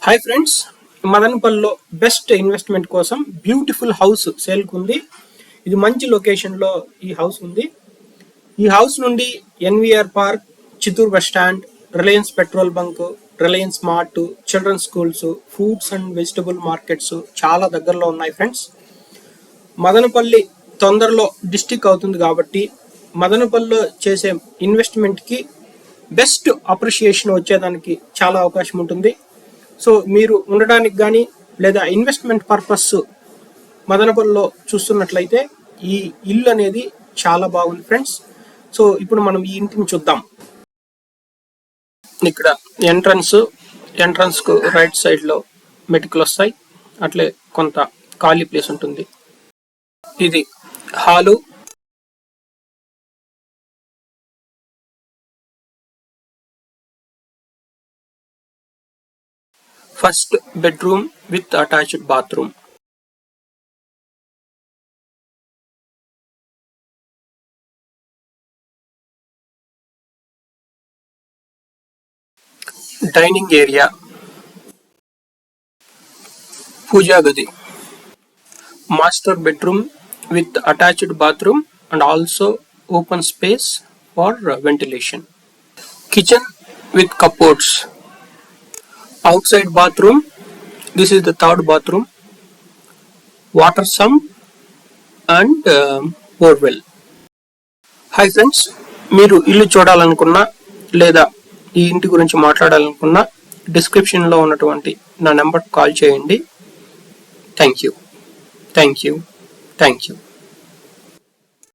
Hi friends, మదనపల్లిలో best investment కోసం beautiful house సేల్కి ఉంది. ఇది మంచి లొకేషన్లో ఈ హౌస్ ఉంది. ఈ హౌస్ నుండి NVR park, Chittoor bus stand, Reliance petrol bunk, Reliance mart, children's schools, fruits and vegetable markets చాలా దగ్గరలో ఉన్నాయి ఫ్రెండ్స్. మదనపల్లి తొందరలో డిస్టిక్ అవుతుంది కాబట్టి మదనపల్లిలో చేసే ఇన్వెస్ట్మెంట్కి బెస్ట్ అప్రిషియేషన్ వచ్చేదానికి చాలా అవకాశం ఉంటుంది. సో మీరు ఉండడానికి కానీ లేదా ఇన్వెస్ట్మెంట్ పర్పస్ మదనపల్లిలో చూస్తున్నట్లయితే ఈ ఇల్లు అనేది చాలా బాగుంది ఫ్రెండ్స్. సో ఇప్పుడు మనం ఈ ఇంటిని చూద్దాం. ఇక్కడ ఎంట్రన్స్ కు రైట్ సైడ్ లో మెటికలు వస్తాయి. అట్లే కొంత ఖాళీ ప్లేస్ ఉంటుంది. ఇది hall. First bedroom with attached bathroom. Dining area. Puja Gadi. Master bedroom with attached bathroom and also open space for ventilation. Kitchen with cupboards. Outside bathroom. This is the third bathroom. Water sump and borewell. Hi friends, మీరు ఇల్లు చూడాలనుకున్నా లేదా ఈ ఇంటి గురించి మాట్లాడాలనుకున్నా డిస్క్రిప్షన్లో ఉన్నటువంటి నా number call చేయండి. Thank you.